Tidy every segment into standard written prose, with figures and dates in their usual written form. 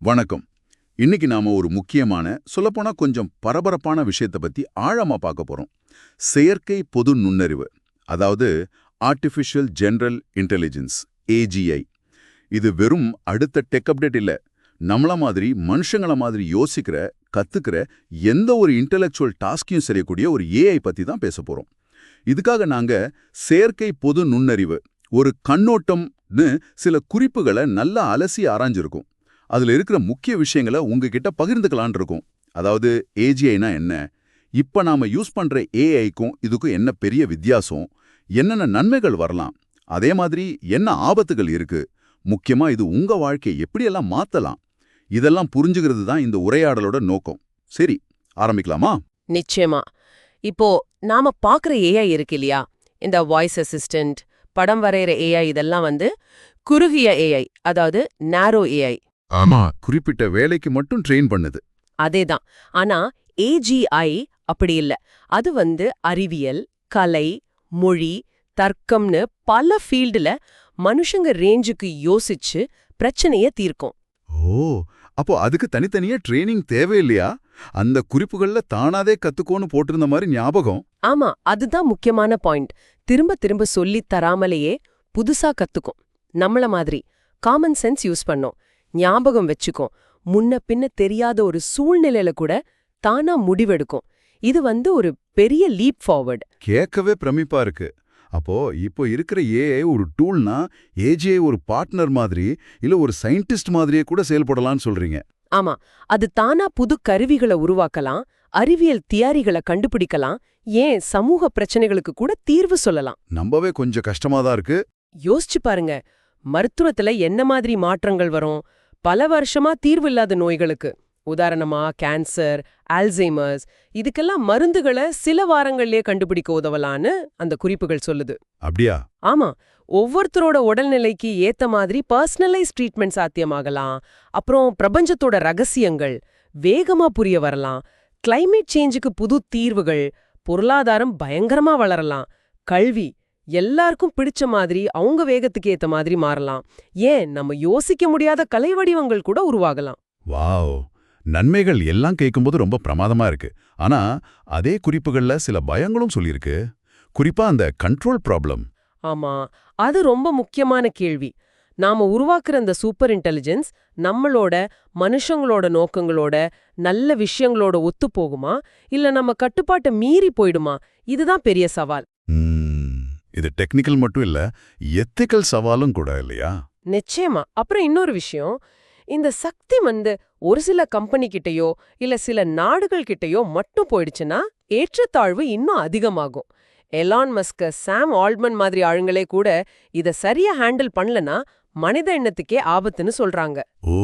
வணக்கம். இன்னைக்கு நாம ஒரு முக்கியமான, சொல்லப்போனா கொஞ்சம் பரபரப்பான விஷயத்தை பத்தி ஆழமா பார்க்க போறோம். செயற்கை பொது நுண்ணறிவு, அதாவது ஆர்டிஃபிஷியல் ஜெனரல் இன்டெலிஜென்ஸ், ஏஜிஐ. இது வெறும் அடுத்த டெக் அப்டேட் இல்ல. நம்மள மாதிரி மனுஷங்கள மாதிரி யோசிக்கிற, கத்துக்கிற எந்த ஒரு இன்டெலெக்சுவல் டாஸ்கையும் செய்யக்கூடிய ஒரு ஏஐ பத்தி தான் பேச போறோம். இதுக்காக நாங்க செயற்கை பொது நுண்ணறிவு ஒரு கண்ணோட்டம்னு சில குறிப்புகளை நல்லா அலசி ஆராய்ஞ்சிருக்கோம். அதுல இருக்கிற முக்கிய விஷயங்களை உங்ககிட்ட பகிர்ந்துக்கலான் இருக்கும். அதாவது ஏஜிஐனா என்ன, இப்ப நாம யூஸ் பண்ற ஏஐக்கும் இதுக்கும் என்ன பெரிய வித்தியாசம், என்னென்ன நன்மைகள் வரலாம், அதே மாதிரி என்ன ஆபத்துகள் இருக்கு, முக்கியமா இது உங்க வாழ்க்கையை எப்படியெல்லாம் மாத்தலாம், இதெல்லாம் புரிஞ்சுக்கிறது தான் இந்த உரையாடலோட நோக்கம். சரி, ஆரம்பிக்கலாமா? நிச்சயமா. இப்போ நாம பாக்குற ஏஐ இருக்கு இல்லையா, இந்த வாய்ஸ் அசிஸ்டன்ட், படம் வரைகிற ஏஐ, இதெல்லாம் குறுகிய ஏஐ, அதாவது நேரோ ஏஐ. ஆமா, குறிப்பிட்ட வேலைக்கு மட்டும் ட்ரெயின் பண்ணுது. அதேதான். ஆனா ஏஜிஐ அப்படி இல்ல. அது அறிவியல், கலை, மொழி, தர்க்கம்னு பல ஃபீல்டுல மனுஷங்க ரேஞ்சுக்கு யோசிச்சு பிரச்சனைய தீர்க்கும். ஓ, அப்போ அதுக்கு தனித்தனியா ட்ரெயினிங் தேவையில்லையா? அந்த குறிப்புகள்ல தானாதே கத்துக்கோன்னு போட்டிருந்த மாதிரி ஞாபகம். ஆமா, அதுதான் முக்கியமான பாயிண்ட். திரும்ப திரும்ப சொல்லித் தராமலேயே புதுசா கத்துக்கும். நம்மள மாதிரி காமன் சென்ஸ் யூஸ் பண்ணோம், ஞாபகம் வச்சுக்கும், முன்ன பின்ன தெரியாத ஒரு சூழ்நிலையில கூட தானா முடிவெடுக்கும். இது ஒரு பெரிய லீப் ஃபார்வர்ட். கேட்கவே பிரமிப்பா இருக்கு. அப்போ இப்போ இருக்கிற ஏஐ ஒரு டூல்னா, ஏஜிஐ ஒரு பார்ட்னர் மாதிரி இல்ல ஒரு சயின்டிஸ்ட் மாதிரியே கூட செயல்படலாம்னு சொல்றீங்க. ஆமா, அது தானா புது கருவிகளை உருவாக்கலாம், அறிவியல் தியரிகளை கண்டுபிடிக்கலாம், ஏன் சமூக பிரச்சனைகளுக்கு கூட தீர்வு சொல்லலாம். நம்பவே கொஞ்சம் கஷ்டமா தான் இருக்கு. யோசிச்சு பாருங்க, மருத்துவத்துல என்ன மாதிரி மாற்றங்கள் வரும். பல வருஷமா தீர்வு இல்லாத நோய்களுக்கு, உதாரணமா கேன்சர், ஆல்சைமர்ஸ், இதுக்கெல்லாம் மருந்துகளை சில வாரங்கள்லயே கண்டுபிடிக்க உதவலான்னு அந்த குறிப்புகள் சொல்லுது. அப்படியா? ஆமா, ஒவ்வொருத்தரோட உடல்நிலைக்கு ஏத்த மாதிரி பர்சனலைஸ் ட்ரீட்மெண்ட் சாத்தியமாகலாம். அப்புறம் பிரபஞ்சத்தோட ரகசியங்கள் வேகமா புரிய வரலாம். கிளைமேட் சேஞ்சுக்கு புது தீர்வுகள், பொருளாதாரம் பயங்கரமா வளரலாம், கல்வி எல்லாருக்கும் பிடிச்ச மாதிரி அவங்க வேகத்துக்கு ஏத்த மாதிரி மாறலாம், ஏன் நம்ம யோசிக்க முடியாத கலை வடிவங்கள் கூட உருவாகலாம். வாவ், நன்மைகள் எல்லாம் கேட்கும்போது ரொம்ப பிரமாதமா இருக்கு. ஆனா அதே குறிப்புகள்ல சில பயங்களும் சொல்லியிருக்கு. குறிப்பா அந்த கண்ட்ரோல் ப்ராப்ளம். ஆமா, அது ரொம்ப முக்கியமான கேள்வி. நாம உருவாக்குற அந்த சூப்பர் இன்டெலிஜென்ஸ் நம்மளோட, மனுஷங்களோட நோக்கங்களோட, நல்ல விஷயங்களோட ஒத்து போகுமா, இல்ல நம்ம கட்டுப்பாட்டை மீறி போயிடுமா? இதுதான் பெரிய சவால். இது டெக்னிக்கல் மட்டும் இல்ல, எத்திக்கல் சவாலும் கூட இல்லையா? நிச்சயமா. அப்புறம் இன்னொரு விஷயம், இந்த சக்தி ஒரு சில கம்பெனி கிட்டயோ இல்ல சில நாடுகள் கிட்டயோ மட்டும் போயிடுச்சுன்னா ஏற்றத்தாழ்வு இன்னும் அதிகமாகும். எலான் மஸ்க், சாம் ஆல்ட்மன் மாதிரி ஆளுங்களே கூட இத சரியா ஹேண்டில் பண்ணலனா மனித எண்ணத்துக்கே ஆபத்துன்னு சொல்றாங்க. ஓ,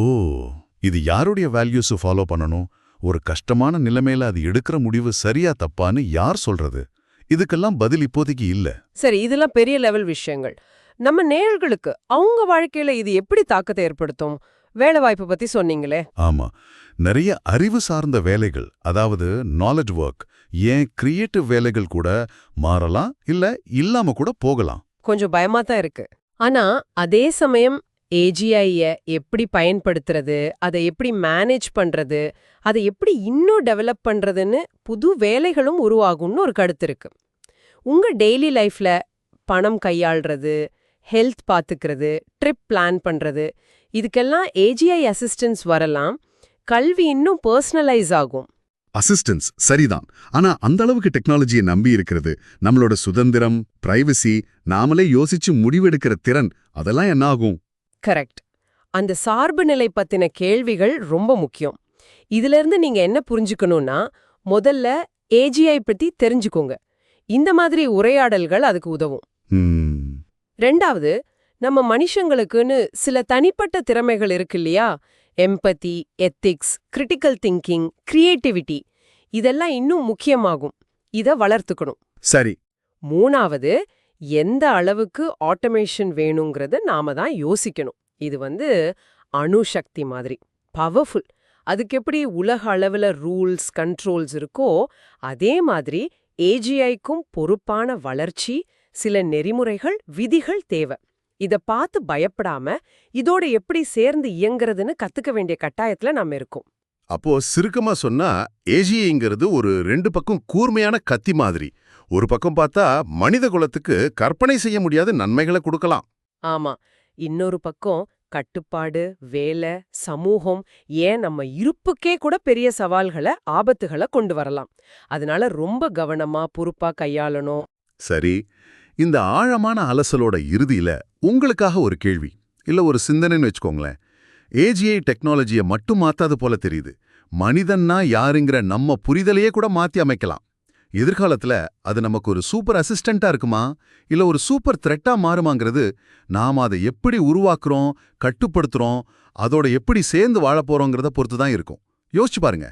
இது யாருடைய வேல்யூஸ் ஃபாலோ பண்ணணும்? ஒரு கஷ்டமான நிலைமையில அது எடுக்கிற முடிவு சரியா தப்பான்னு யார் சொல்றது? இதுக்கெல்லாம் பதில் இப்போதைக்கு இல்ல. சரி, இதெல்லாம் பெரிய லெவல் விஷயங்கள். நம்ம நேயர்களுக்கு அவங்க வாழ்க்கையில இது எப்படி தாக்கத்தை ஏற்படுத்தும்? வேலை வாய்ப்பு பத்தி சொன்னீங்களே. ஆமா, நிறைய அறிவு சார்ந்த வேலைகள், அதாவது நாலேஜ் ஒர்க், ஏன் கிரியேட்டிவ் வேலைகள் கூட மாறலாம், இல்ல இல்லாம கூட போகலாம். கொஞ்சம் பயமா தான் இருக்கு. ஆனா அதே சமயம் ஏஜிஐய எப்படி பயன்படுத்துறது, அதை எப்படி மேனேஜ் பண்றது, அதை எப்படி இன்னும் டெவலப் பண்றதுன்னு புது வேலைகளும் உருவாகும்னு ஒரு கருத்து இருக்கு. உங்க டெய்லி லைஃப்ல பணம் கையாள்றது, ஹெல்த் பாத்துக்கிறது, ட்ரிப் பிளான் பண்றது, இதுக்கெல்லாம் ஏஜிஐ அசிஸ்டன்ஸ் வரலாம். கல்வி இன்னும் பர்சனலைஸ் ஆகும். அசிஸ்டன்ஸ் சரிதான். ஆனா அந்த அளவுக்கு டெக்னாலஜியை நம்பி இருக்கிறது, நம்மளோட சுதந்திரம், பிரைவசி, நாமளே யோசிச்சு முடிவெடுக்கிற திறன், அதெல்லாம் என்ன ஆகும்? கரெக்ட். அந்த சார்பு நிலை பத்தின கேள்விகள் ரொம்ப முக்கியம். இதுல இருந்து நீங்க என்ன புரிஞ்சுக்கணும்னா, முதல்ல ஏஜிஐ பத்தி தெரிஞ்சுக்கோங்க. இந்த மாதிரி உரையாடல்கள் அதுக்கு உதவும். ரெண்டாவது, நம்ம மனுஷங்களுக்குன்னு சில தனிப்பட்ட திறமைகள் இருக்கு இல்லையா, empathy, ethics, critical thinking, creativity, இதெல்லாம் இன்னும் முக்கியமாகும். இத வளர்த்துக்கணும். சரி. மூணாவது, எந்த அளவுக்கு ஆட்டோமேஷன் வேணுங்கிறத நாம தான் யோசிக்கணும். இது அணுசக்தி மாதிரி பவர்ஃபுல். அதுக்கு எப்படி உலக அளவுல ரூல்ஸ், கண்ட்ரோல்ஸ் இருக்கோ, அதே மாதிரி ஏஜிஐக்கும் பொறுப்பான வளர்ச்சி, சில நெறிமுறைகள், விதிகள் தேவை. இத பார்த்து பயப்படாம இதோட எப்படி சேர்ந்து இயங்குறதுன்னு கத்துக்க வேண்டிய கட்டாயத்துல நாம இருக்கோம். அப்போ சுருக்கமா சொன்னா ஏஜிஐங்கிறது ஒரு ரெண்டு பக்கம் கூர்மையான கத்தி மாதிரி. ஒரு பக்கம் பார்த்தா மனித குலத்துக்கு கற்பனை செய்ய முடியாத நன்மைகளை கொடுக்கலாம். ஆமா. இன்னொரு பக்கம் கட்டுப்பாடு, வேலை, சமூகம், ஏன் நம்ம இருப்புக்கே கூட பெரிய சவால்கள, ஆபத்துகள கொண்டு வரலாம். அதனால ரொம்ப கவனமா, பொறுப்பா கையாளணும். சரி, இந்த ஆழமான அலசலோட இறுதியில உங்களுக்காக ஒரு கேள்வி, இல்ல ஒரு சிந்தனைன்னு வச்சுக்கோங்களேன். ஏஜிஐ டெக்னாலஜியை மட்டும் மாத்தாது போல தெரியுது. மனிதன்னா யாருங்கிற நம்ம புரிதலையே கூட மாத்தி அமைக்கலாம். எதிர்காலத்துல அது நமக்கு ஒரு சூப்பர் அசிஸ்டண்டா இருக்குமா, இல்ல ஒரு சூப்பர் த்ரெட்டா மாறுமாங்கிறது நாம அதை எப்படி உருவாக்குறோம், கட்டுப்படுத்துறோம், அதோட எப்படி சேர்ந்து வாழப் போறோங்கிறத பொறுத்து தான் இருக்கும். யோசிச்சு பாருங்க.